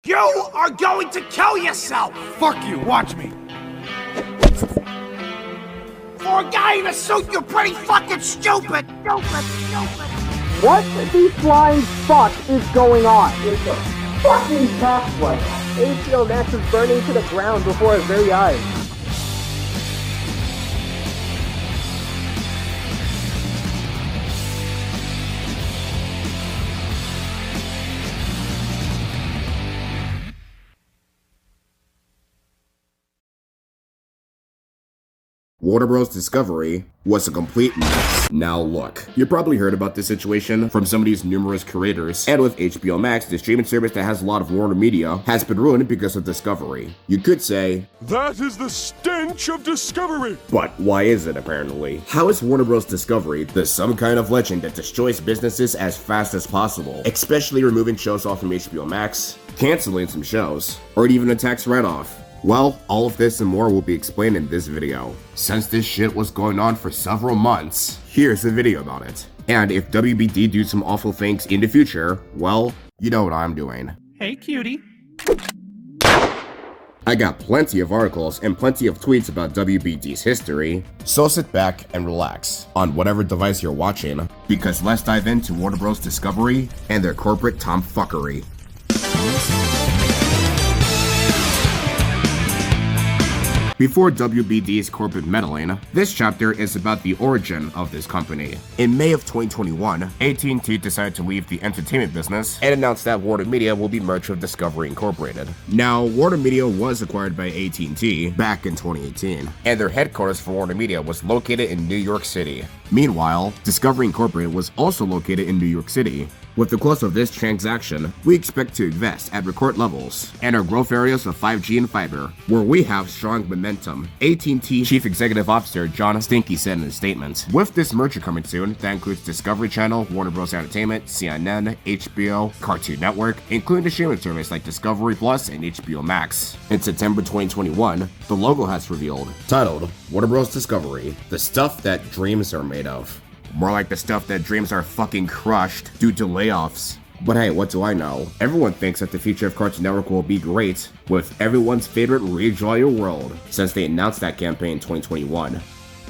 You are going to kill yourself! Fuck you, watch me. For a guy in a suit, you're pretty fucking stupid! What the flying fuck is going on? It's a fucking password. HBO Max is burning to the ground before our very eyes. Warner Bros. Discovery was a complete mess. Now look, you probably heard about this situation from some of these numerous creators, and with HBO Max, the streaming service that has a lot of Warner media, has been ruined because of Discovery. You could say, that is the stench of Discovery! But why is it apparently? How is Warner Bros. Discovery some kind of legend that destroys businesses as fast as possible, especially removing shows off from HBO Max, canceling some shows, or even a tax write-off? Well, all of this and more will be explained in this video. Since this shit was going on for several months, here's a video about it. And if WBD do some awful things in the future, well, you know what I'm doing. Hey, cutie. I got plenty of articles and plenty of tweets about WBD's history, so sit back and relax on whatever device you're watching, because let's dive into Warner Bros. Discovery and their corporate tomfuckery. Before WBD's corporate meddling, this chapter is about the origin of this company. In May of 2021, AT&T decided to leave the entertainment business and announced that Warner Media will be merged with Discovery Incorporated. Now, Warner Media was acquired by AT&T back in 2018, and their headquarters for Warner Media was located in New York City. Meanwhile, Discovery Incorporated was also located in New York City. With the close of this transaction, we expect to invest at record levels and our growth areas of 5G and fiber, where we have strong momentum, AT&T Chief Executive Officer John Stinky said in a statement. With this merger coming soon, that includes Discovery Channel, Warner Bros. Entertainment, CNN, HBO, Cartoon Network, including the streaming service like Discovery Plus and HBO Max. In September 2021, the logo has revealed, titled Warner Bros. Discovery, the stuff that dreams are made of. More like the stuff that dreams are fucking crushed due to layoffs. But hey, what do I know? Everyone thinks that the future of Cartoon Network will be great, with everyone's favorite Rejoin Your World, since they announced that campaign in 2021.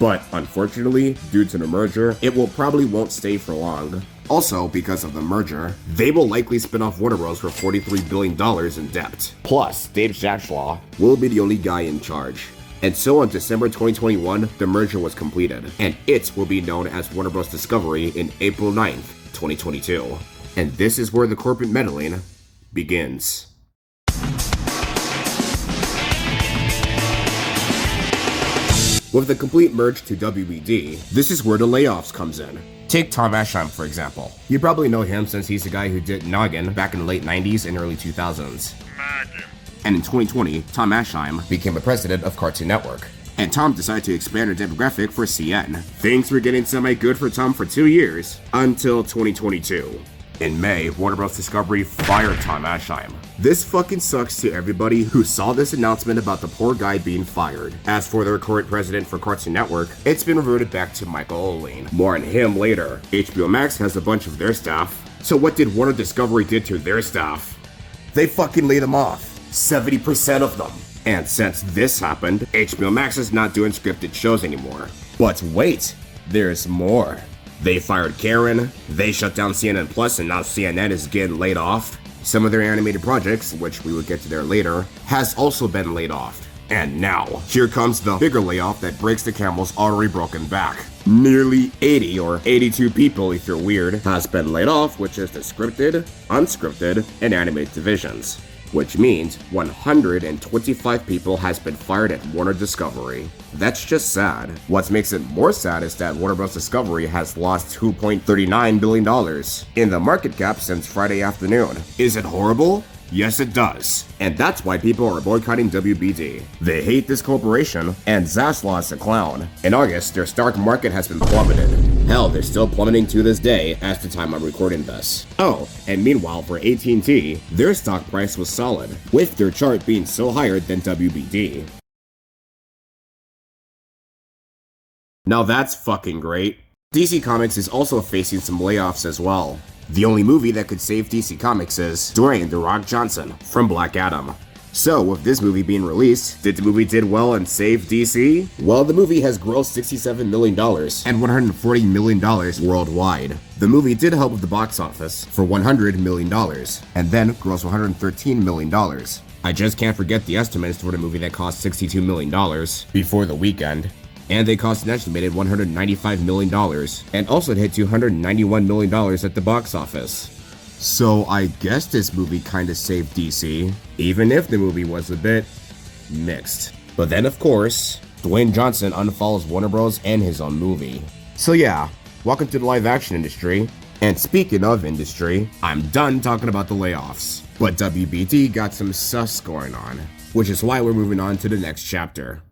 But unfortunately, due to the merger, it probably won't stay for long. Also, because of the merger, they will likely spin off Warner Bros. For $43 billion in debt. Plus, Dave Zaslav will be the only guy in charge. And so on December 2021, the merger was completed, and it will be known as Warner Bros. Discovery in April 9th, 2022. And this is where the corporate meddling begins. With the complete merge to WBD, this is where the layoffs comes in. Take Tom Aschheim, for example. You probably know him since he's the guy who did Noggin back in the late 90s and early 2000s. And in 2020, Tom Aschheim became the president of Cartoon Network. And Tom decided to expand their demographic for CN. Things were getting semi-good for Tom for 2 years, until 2022. In May, Warner Bros. Discovery fired Tom Aschheim. This fucking sucks to everybody who saw this announcement about the poor guy being fired. As for their current president for Cartoon Network, it's been reverted back to Michael Oline. More on him later. HBO Max has a bunch of their staff. So what did Warner Discovery did to their staff? They fucking laid them off. 70% of them. And since this happened, HBO Max is not doing scripted shows anymore. But wait, there's more. They fired Karen, they shut down CNN Plus, and now CNN is getting laid off. Some of their animated projects, which we will get to there later, has also been laid off. And now, here comes the bigger layoff that breaks the camel's already broken back. Nearly 80 or 82 people, if you're weird, has been laid off, which is the scripted, unscripted, and animated divisions. Which means 125 people has been fired at Warner Discovery. That's just sad. What makes it more sad is that Warner Bros. Discovery has lost $2.39 billion in the market cap since Friday afternoon. Is it horrible? Yes, it does. And that's why people are boycotting WBD. They hate this corporation, and Zaslav is a clown. In August, their stock market has been plummeted. Hell, they're still plummeting to this day at the time I'm recording this. Oh, and meanwhile for AT&T, their stock price was solid, with their chart being so higher than WBD. Now that's fucking great. DC Comics is also facing some layoffs as well. The only movie that could save DC Comics is Dwayne "The Rock" Johnson from Black Adam. So, with this movie being released, did the movie did well and save DC? Well, the movie has grossed $67 million and $140 million worldwide. The movie did help with the box office for $100 million, and then grossed $113 million. I just can't forget the estimates for the movie that cost $62 million before the weekend. And they cost an estimated $195 million, and also it hit $291 million at the box office. So I guess this movie kinda saved DC, even if the movie was a bit mixed. But then of course, Dwayne Johnson unfollows Warner Bros. And his own movie. So yeah, welcome to the live action industry. And speaking of industry, I'm done talking about the layoffs. But WBD got some sus going on, which is why we're moving on to the next chapter.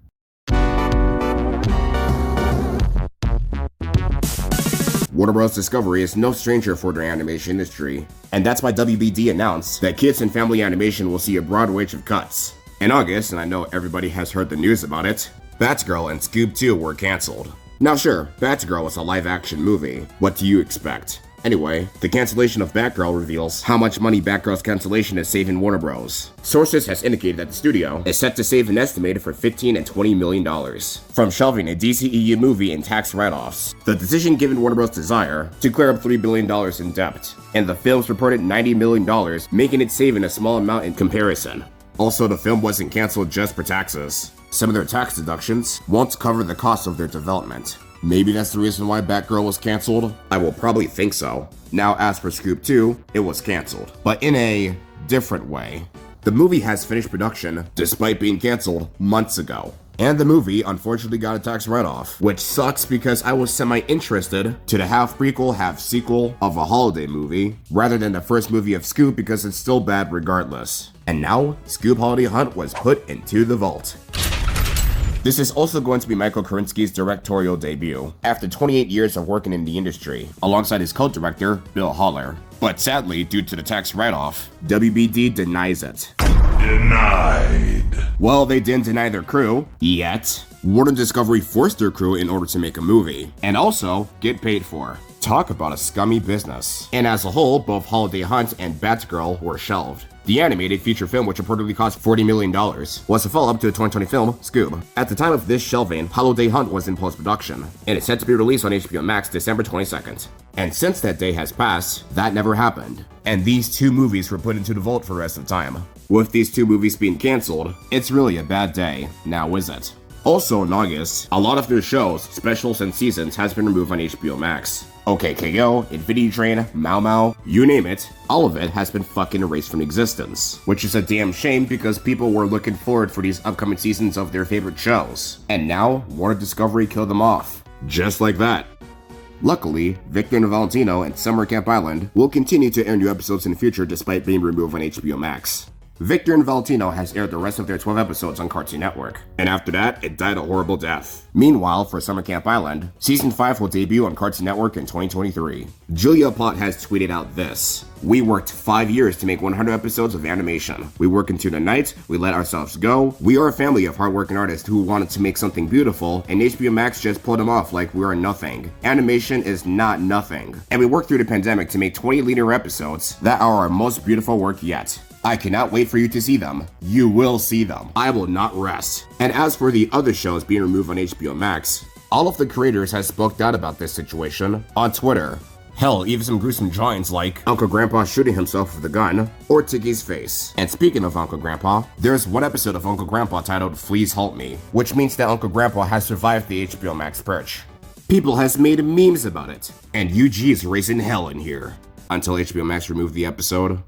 Warner Bros. Discovery is no stranger for their animation industry, and that's why WBD announced that kids and family animation will see a broad range of cuts. In August, and I know everybody has heard the news about it, Batgirl and Scoob 2 were cancelled. Now sure, Batgirl was a live-action movie. What do you expect? Anyway, the cancellation of Batgirl reveals how much money Batgirl's cancellation is saving Warner Bros. Sources has indicated that the studio is set to save an estimated for $15 and $20 million from shelving a DCEU movie and tax write-offs. The decision given Warner Bros. Desire to clear up $3 billion in debt, and the film's reported $90 million, making it saving a small amount in comparison. Also, the film wasn't canceled just for taxes. Some of their tax deductions won't cover the cost of their development. Maybe that's the reason why Batgirl was cancelled? I will probably think so. Now, as for Scoob 2, it was cancelled, but in a different way. The movie has finished production, despite being cancelled months ago. And the movie unfortunately got a tax write-off, which sucks because I was semi-interested to the half prequel, half sequel of a holiday movie, rather than the first movie of Scoob because it's still bad regardless. And now, Scoob Holiday Hunt was put into the vault. This is also going to be Michael Korinsky's directorial debut, after 28 years of working in the industry, alongside his co-director, Bill Haller. But sadly, due to the tax write-off, WBD denies it. Denied. Well, they didn't deny their crew, yet. Warner Discovery forced their crew in order to make a movie, and also get paid for. Talk about a scummy business. And as a whole, both Holiday Hunt and Batgirl were shelved. The animated feature film, which reportedly cost $40 million, was a follow-up to the 2020 film, Scoob. At the time of this shelving, Holiday Hunt was in post-production, and it's set to be released on HBO Max December 22nd. And since that day has passed, that never happened. And these two movies were put into the vault for the rest of time. With these two movies being cancelled, it's really a bad day, now is it? Also in August, a lot of their shows, specials, and seasons has been removed on HBO Max. OKKO, Infinity Train, Mau Mau, you name it, all of it has been fucking erased from existence. Which is a damn shame because people were looking forward for these upcoming seasons of their favorite shows. And now, Warner Discovery killed them off. Just like that. Luckily, Victor and Valentino and Summer Camp Island will continue to air new episodes in the future despite being removed on HBO Max. Victor and Valentino has aired the rest of their 12 episodes on Cartoon Network, and after that, it died a horrible death. Meanwhile, for Summer Camp Island, Season 5 will debut on Cartoon Network in 2023. Julia Plott has tweeted out this: "We worked 5 years to make 100 episodes of animation. We work into the night, we let ourselves go. We are a family of hardworking artists who wanted to make something beautiful, and HBO Max just pulled them off like we are nothing. Animation is not nothing. And we worked through the pandemic to make 20 linear episodes that are our most beautiful work yet. I cannot wait for you to see them. You will see them. I will not rest." And as for the other shows being removed on HBO Max, all of the creators have spoken out about this situation on Twitter. Hell, even some gruesome drawings like Uncle Grandpa shooting himself with a gun, or Tiggy's face. And speaking of Uncle Grandpa, there's one episode of Uncle Grandpa titled "Please Help Me," which means that Uncle Grandpa has survived the HBO Max purge. People has made memes about it, and UG is raising hell in here. Until HBO Max removed the episode.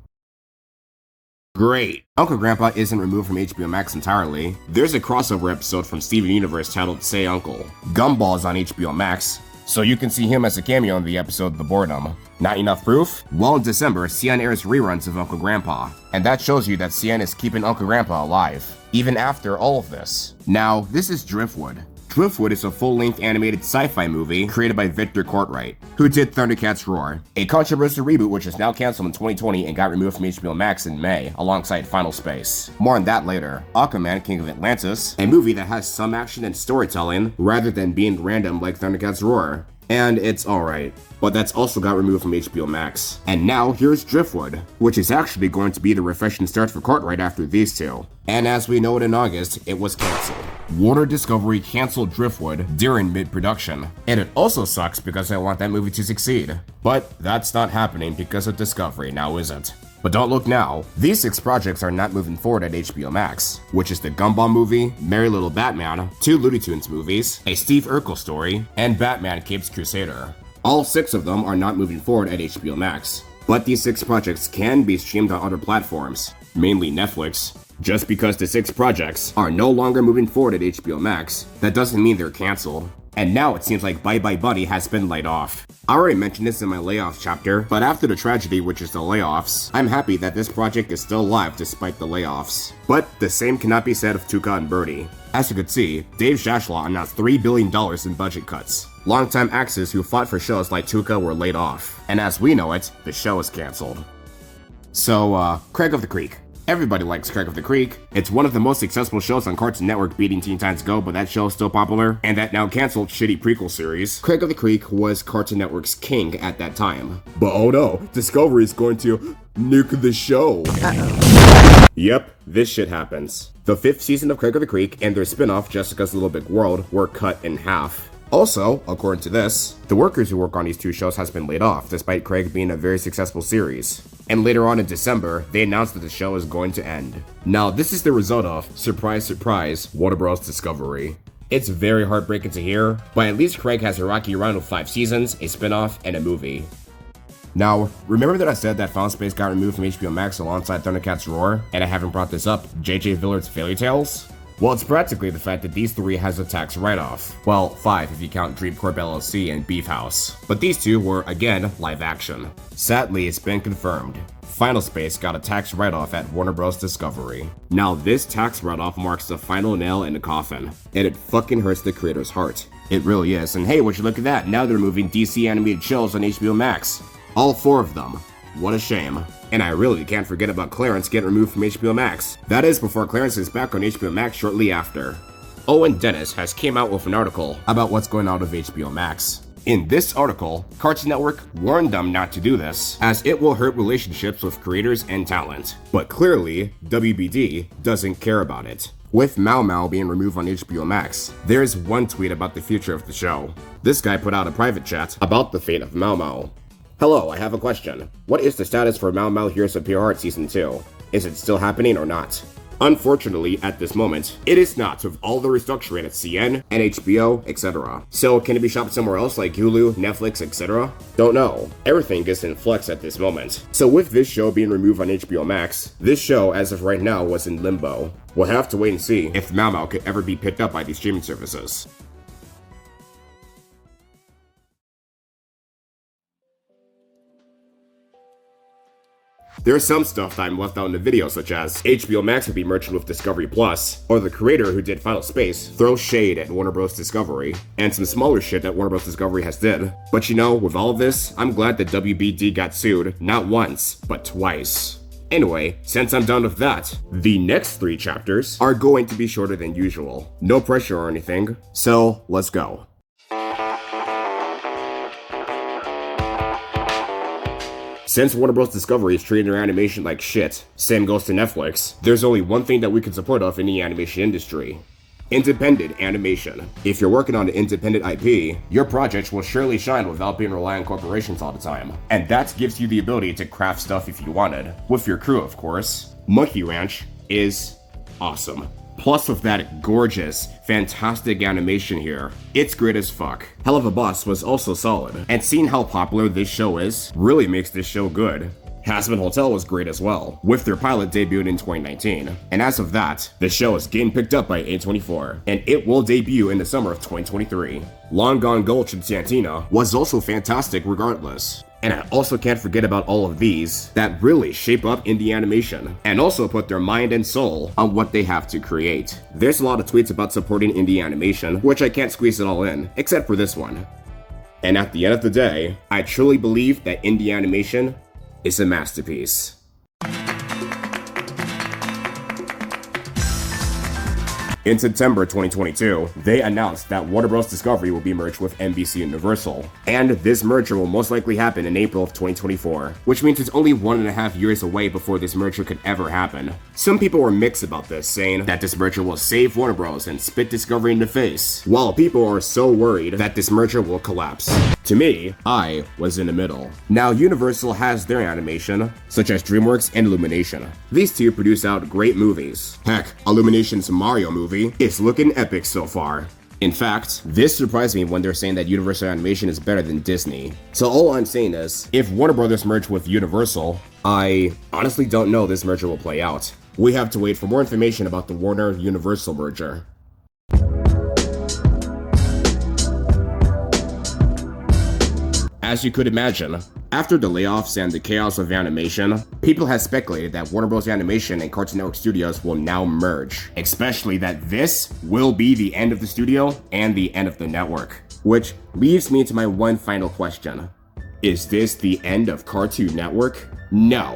Great. Uncle Grandpa isn't removed from HBO Max entirely. There's a crossover episode from Steven Universe titled "Say Uncle." Gumball's on HBO Max, so you can see him as a cameo in the episode The Boredom. Not enough proof? Well, in December, CN airs reruns of Uncle Grandpa, and that shows you that CN is keeping Uncle Grandpa alive, even after all of this. Now, this is Driftwood. Driftwood is a full-length animated sci-fi movie created by Victor Cartwright, who did Thundercats Roar, a controversial reboot which is now canceled in 2020 and got removed from HBO Max in May, alongside Final Space. More on that later. Aquaman, King of Atlantis, a movie that has some action and storytelling, rather than being random like Thundercats Roar. and it's alright. But that's also got removed from HBO Max. And now here's Driftwood, which is actually going to be the refreshing start for Cartwright after these two. And as we know it in August, it was cancelled. Warner Discovery canceled Driftwood during mid-production. And it also sucks because I want that movie to succeed. But that's not happening because of Discovery, now is it? But don't look now, these 6 projects are not moving forward at HBO Max, which is the Gumball movie, Merry Little Batman, 2 Looney Tunes movies, a Steve Urkel story, and Batman Capes Crusader. All 6 of them are not moving forward at HBO Max, but these 6 projects can be streamed on other platforms, mainly Netflix. Just because the 6 projects are no longer moving forward at HBO Max, that doesn't mean they're cancelled. And now it seems like Bye Bye Bunny has been laid off. I already mentioned this in my Layoffs chapter, but after the tragedy which is the layoffs, I'm happy that this project is still alive despite the layoffs. But the same cannot be said of Tuca and Birdie. As you could see, Dave Zaslav announced $3 billion in budget cuts. Longtime actors who fought for shows like Tuca were laid off, and as we know it, the show is cancelled. So, Craig of the Creek. Everybody likes Craig of the Creek. It's one of the most successful shows on Cartoon Network, beating Teen Titans Go, but that show is still popular. And that now cancelled shitty prequel series. Craig of the Creek was Cartoon Network's king at that time. But oh no, Discovery is going to nuke the show. Yep, this shit happens. The 5th season of Craig of the Creek and their spin-off, Jessica's Little Big World, were cut in half. Also, according to this, the workers who work on these 2 shows has been laid off, despite Craig being a very successful series. And later on in December, they announced that the show is going to end. Now, this is the result of, surprise surprise, Warner Bros. Discovery. It's very heartbreaking to hear, but at least Craig has a rocky run with 5 seasons, a spin-off, and a movie. Now, remember that I said that Final Space got removed from HBO Max alongside Thundercats Roar, and I haven't brought this up, J.J. Villard's Fairy Tales? Well, it's practically the fact that these 3 has a tax write-off. Well, 5 if you count Dream Corp LLC and Beef House. But these 2 were, again, live action. Sadly, it's been confirmed. Final Space got a tax write-off at Warner Bros. Discovery. Now, this tax write-off marks the final nail in the coffin, and it fucking hurts the creator's heart. It really is, and hey, would you look at that, now they're moving DC animated shows on HBO Max. All 4 of them. What a shame. And I really can't forget about Clarence getting removed from HBO Max. That is before Clarence is back on HBO Max shortly after. Owen Dennis has came out with an article about what's going on with HBO Max. In this article, Cartoon Network warned them not to do this, as it will hurt relationships with creators and talent. But clearly, WBD doesn't care about it. With Mau Mau being removed on HBO Max, there's one tweet about the future of the show. This guy put out a private chat about the fate of Mau Mau. Hello, I have a question. What is the status for Mau Mau Heroes of Pure Heart Season 2? Is it still happening or not? Unfortunately, at this moment, it is not, with all the restructuring at CN and HBO, etc. So can it be shopped somewhere else like Hulu, Netflix, etc.? Don't know. Everything is in flux at this moment. So with this show being removed on HBO Max, this show as of right now was in limbo. We'll have to wait and see if Mau Mau could ever be picked up by these streaming services. There's some stuff that I'm left out in the video, such as HBO Max would be merging with Discovery Plus, or the creator who did Final Space throws shade at Warner Bros. Discovery, and some smaller shit that Warner Bros. Discovery has did. But you know, with all of this, I'm glad that WBD got sued, not once, but twice. Anyway, since I'm done with that, the next 3 chapters are going to be shorter than usual. No pressure or anything, so let's go. Since Warner Bros. Discovery is treating their animation like shit, same goes to Netflix, there's only one thing that we can support of in the animation industry. Independent animation. If you're working on an independent IP, your project will surely shine without being reliant on corporations all the time. And that gives you the ability to craft stuff if you wanted. With your crew, of course. Monkey Ranch is awesome. Plus with that gorgeous, fantastic animation here, it's great as fuck. Hell of a Boss was also solid, and seeing how popular this show is really makes this show good. Hazbin Hotel was great as well, with their pilot debuted in 2019. And as of that, the show is getting picked up by A24, and it will debut in the summer of 2023. Long Gone Gulch in Santina was also fantastic regardless. And I also can't forget about all of these that really shape up indie animation and also put their mind and soul on what they have to create. There's a lot of tweets about supporting indie animation, which I can't squeeze it all in, except for this one. And at the end of the day, I truly believe that indie animation is a masterpiece. In September 2022, they announced that Warner Bros. Discovery will be merged with NBCUniversal, and this merger will most likely happen in April of 2024, which means it's only 1.5 years away before this merger could ever happen. Some people were mixed about this, saying that this merger will save Warner Bros. And spit Discovery in the face, while people are so worried that this merger will collapse. To me, I was in the middle. Now, Universal has their animation, such as DreamWorks and Illumination. These two produce out great movies. Heck, Illumination's Mario movie is looking epic so far. In fact, this surprised me when they're saying that Universal Animation is better than Disney. So all I'm saying is, if Warner Brothers merge with Universal, I honestly don't know this merger will play out. We have to wait for more information about the Warner-Universal merger. As you could imagine, after the layoffs and the chaos of animation, people have speculated that Warner Bros. Animation and Cartoon Network Studios will now merge, especially that this will be the end of the studio and the end of the network. Which leads me to my one final question. Is this the end of Cartoon Network? No.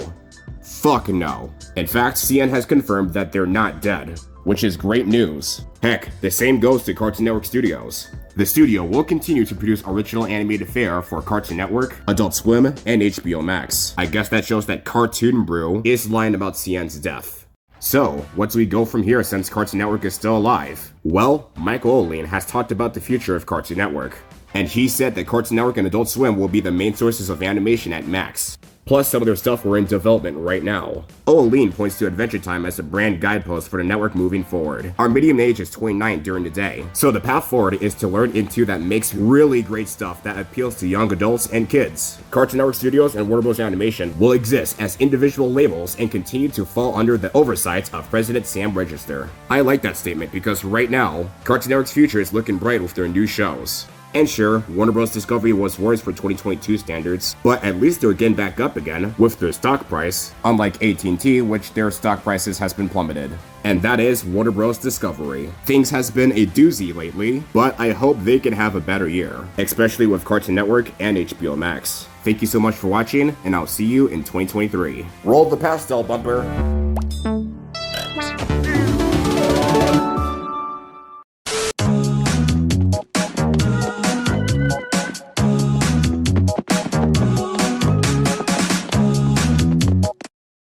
Fuck no. In fact, CN has confirmed that they're not dead, which is great news. Heck, the same goes to Cartoon Network Studios. The studio will continue to produce original animated fare for Cartoon Network, Adult Swim, and HBO Max. I guess that shows that Cartoon Brew is lying about CN's death. So, what do we go from here since Cartoon Network is still alive? Well, Michael Oline has talked about the future of Cartoon Network, and he said that Cartoon Network and Adult Swim will be the main sources of animation at Max. Plus, some of their stuff were in development right now. Oline points to Adventure Time as a brand guidepost for the network moving forward. Our median age is 29 during the day, so the path forward is to learn into that makes really great stuff that appeals to young adults and kids. Cartoon Network Studios and Warner Bros. Animation will exist as individual labels and continue to fall under the oversight of President Sam Register. I like that statement because right now, Cartoon Network's future is looking bright with their new shows. And sure, Warner Bros. Discovery was worse for 2022 standards, but at least they're getting back up again with their stock price, unlike AT&T, which their stock prices has been plummeted. And that is Warner Bros. Discovery. Things has been a doozy lately, but I hope they can have a better year, especially with Cartoon Network and HBO Max. Thank you so much for watching, and I'll see you in 2023. Roll the pastel bumper!